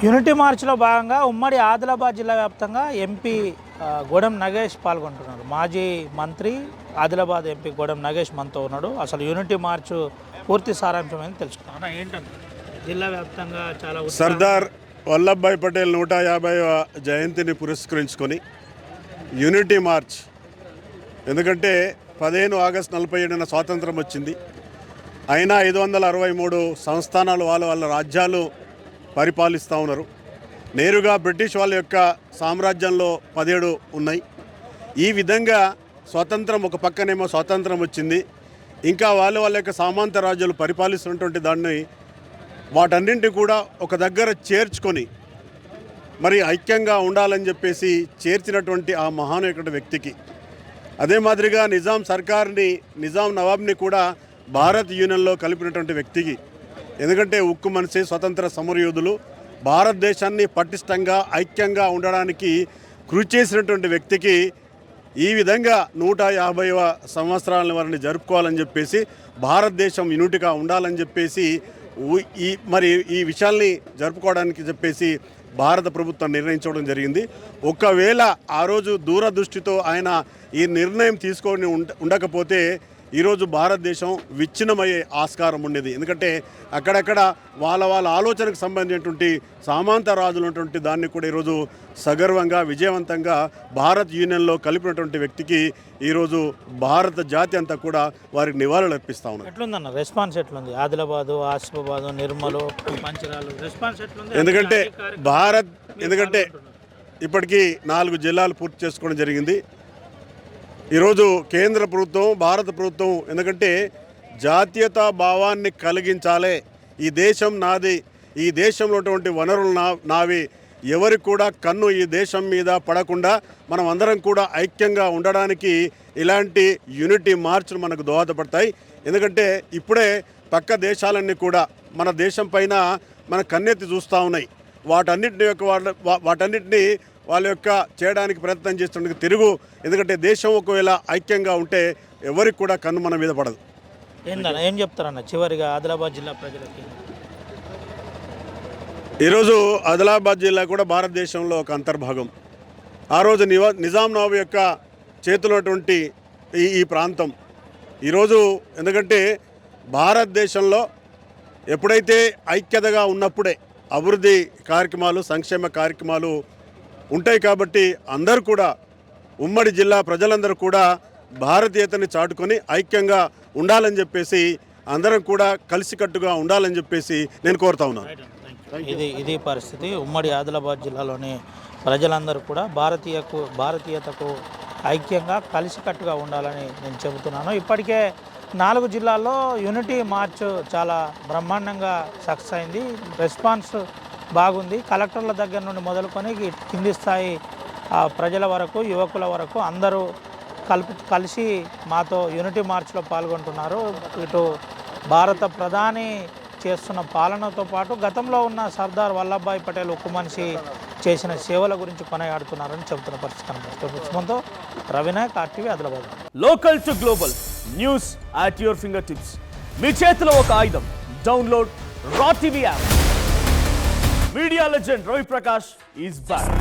Unity మార్చ్లో భాగంగా ఉమ్మడి ఆదిలాబాద్ జిల్లా వ్యాప్తంగా ఎంపీ గోడెం నగేష్ పాల్గొంటున్నారు. మాజీ మంత్రి ఆదిలాబాద్ ఎంపీ గోడెం నగేష్ మనతో ఉన్నాడు. అసలు యూనిటీ మార్చ్ పూర్తి సారాంశం అని తెలుసుకున్నాను. ఏంటంటే జిల్లా వ్యాప్తంగా చాలా సర్దార్ వల్లభాయ్ పటేల్ 150వ జయంతిని పురస్కరించుకొని యూనిటీ మార్చ్, ఎందుకంటే 15 ఆగస్టు 47న స్వాతంత్రం వచ్చింది. అయినా 563 సంస్థానాలు వాళ్ళ రాజ్యాలు పరిపాలిస్తూ ఉన్నారు. నేరుగా బ్రిటిష్ వాళ్ళ యొక్క సామ్రాజ్యంలో 17 ఉన్నాయి. ఈ విధంగా స్వాతంత్రం, ఒక పక్కనేమో స్వాతంత్రం వచ్చింది, ఇంకా వాళ్ళ యొక్క సామంత రాజ్యాలు పరిపాలిస్తున్నటువంటి దాన్ని వాటన్నింటినీ కూడా ఒక దగ్గర చేర్చుకొని మరి ఐక్యంగా ఉండాలని చెప్పేసి చేర్చినటువంటి ఆ మహానీయుడు వ్యక్తికి, అదే మాదిరిగా నిజాం సర్కార్ని, నిజాం నవాబ్ని కూడా భారత్ యూనియన్లో కలిపినటువంటి వ్యక్తికి, ఎందుకంటే ఉక్కు మనిషి, స్వతంత్ర సమరయోధులు, భారతదేశాన్ని పటిష్టంగా ఐక్యంగా ఉండడానికి కృషి చేసినటువంటి వ్యక్తికి ఈ విధంగా 150వ సంవత్సరాలను వారిని జరుపుకోవాలని చెప్పేసి, భారతదేశం యూనిట్గా ఉండాలని చెప్పేసి ఈ విషయాల్ని జరుపుకోవడానికి చెప్పేసి భారత ప్రభుత్వం నిర్ణయించడం జరిగింది. ఒకవేళ ఆ రోజు దూరదృష్టితో ఆయన ఈ నిర్ణయం తీసుకొని ఉండకపోతే ఈరోజు భారతదేశం విచ్ఛిన్నమయ్యే ఆస్కారం ఉండేది. ఎందుకంటే అక్కడక్కడ వాళ్ళ ఆలోచనకు సంబంధించినటువంటి సామంత రాజులు ఉన్నటువంటి దాన్ని కూడా ఈరోజు సగర్వంగా, విజయవంతంగా భారత్ యూనియన్లో కలిపినటువంటి వ్యక్తికి ఈరోజు భారత జాతి అంతా కూడా వారికి నివాళులు అర్పిస్తూ ఉన్నారు. ఎట్లుందన్న రెస్పాన్స్ ఎట్లుంది? ఆదిలాబాదు, ఆసిఫాబాదు, నిర్మలు, మంచిర్యాల రెస్పాన్స్ ఎట్లుంది? ఎందుకంటే ఇప్పటికీ 4 జిల్లాలు పూర్తి చేసుకోవడం జరిగింది. ఈరోజు కేంద్ర ప్రభుత్వం, భారత ప్రభుత్వం, ఎందుకంటే జాతీయతా భావాన్ని కలిగించాలి, ఈ దేశం నాది, ఈ దేశంలో ఉన్నటువంటి వనరులు నావి, ఎవరికి కూడా కన్ను ఈ దేశం మీద పడకుండా మనం అందరం కూడా ఐక్యంగా ఉండడానికి ఇలాంటి యూనిటీ మార్చులు మనకు దోహదపడతాయి. ఎందుకంటే ఇప్పుడే పక్క దేశాలన్నీ కూడా మన దేశం పైన మన కన్నెత్తి చూస్తూ ఉన్నాయి. వాటన్నిటిని వాళ్ళ యొక్క చేయడానికి ప్రయత్నం చేస్తున్నందుకు తిరుగు, ఎందుకంటే దేశం ఒకవేళ ఐక్యంగా ఉంటే ఎవరికి కూడా కన్ను మన మీద పడదు. ఏం చెప్తారన్న చివరిగా ఆదిలాబాద్ జిల్లా ప్రజలకి? ఈరోజు ఆదిలాబాద్ జిల్లా కూడా భారతదేశంలో ఒక అంతర్భాగం. ఆ రోజు నిజాం నవాబు యొక్క చేతున్నటువంటి ఈ ప్రాంతం ఈరోజు, ఎందుకంటే భారతదేశంలో ఎప్పుడైతే ఐక్యతగా ఉన్నప్పుడే అభివృద్ధి కార్యక్రమాలు, సంక్షేమ కార్యక్రమాలు ఉంటాయి. కాబట్టి అందరూ కూడా, ఉమ్మడి జిల్లా ప్రజలందరూ కూడా భారతీయతని చాటుకొని ఐక్యంగా ఉండాలని చెప్పేసి, అందరం కూడా కలిసికట్టుగా ఉండాలని చెప్పేసి నేను కోరుతా ఉన్నాను. ఇది పరిస్థితి. ఉమ్మడి ఆదిలాబాద్ జిల్లాలోని ప్రజలందరూ కూడా భారతీయతకు ఐక్యంగా కలిసికట్టుగా ఉండాలని నేను చెబుతున్నాను. ఇప్పటికే 4 జిల్లాల్లో యూనిటీ మార్చ్ చాలా బ్రహ్మాండంగా సక్సెస్ అయింది. రెస్పాన్స్ బాగుంది. కలెక్టర్ల దగ్గర నుండి మొదలుకొని కింది స్థాయి ప్రజల వరకు, యువకుల వరకు అందరూ కలిసి మాతో యూనిటీ మార్చ్లో పాల్గొంటున్నారు. ఇటు భారత ప్రధాని చేస్తున్న పాలనతో పాటు గతంలో ఉన్న సర్దార్ వల్లభాయ్ పటేల్ ఉక్కు మనిషి చేసిన సేవల గురించి కొనియాడుతున్నారని చెబుతున్న పరిస్థితి కనిపిస్తుంది. Ravinayak, RTV, Adilabad. Local to global news at your finger tips. మీ చేతిలో ఒక ఆయుధం. Download raw TV app. Media legend Ravi Prakash is back.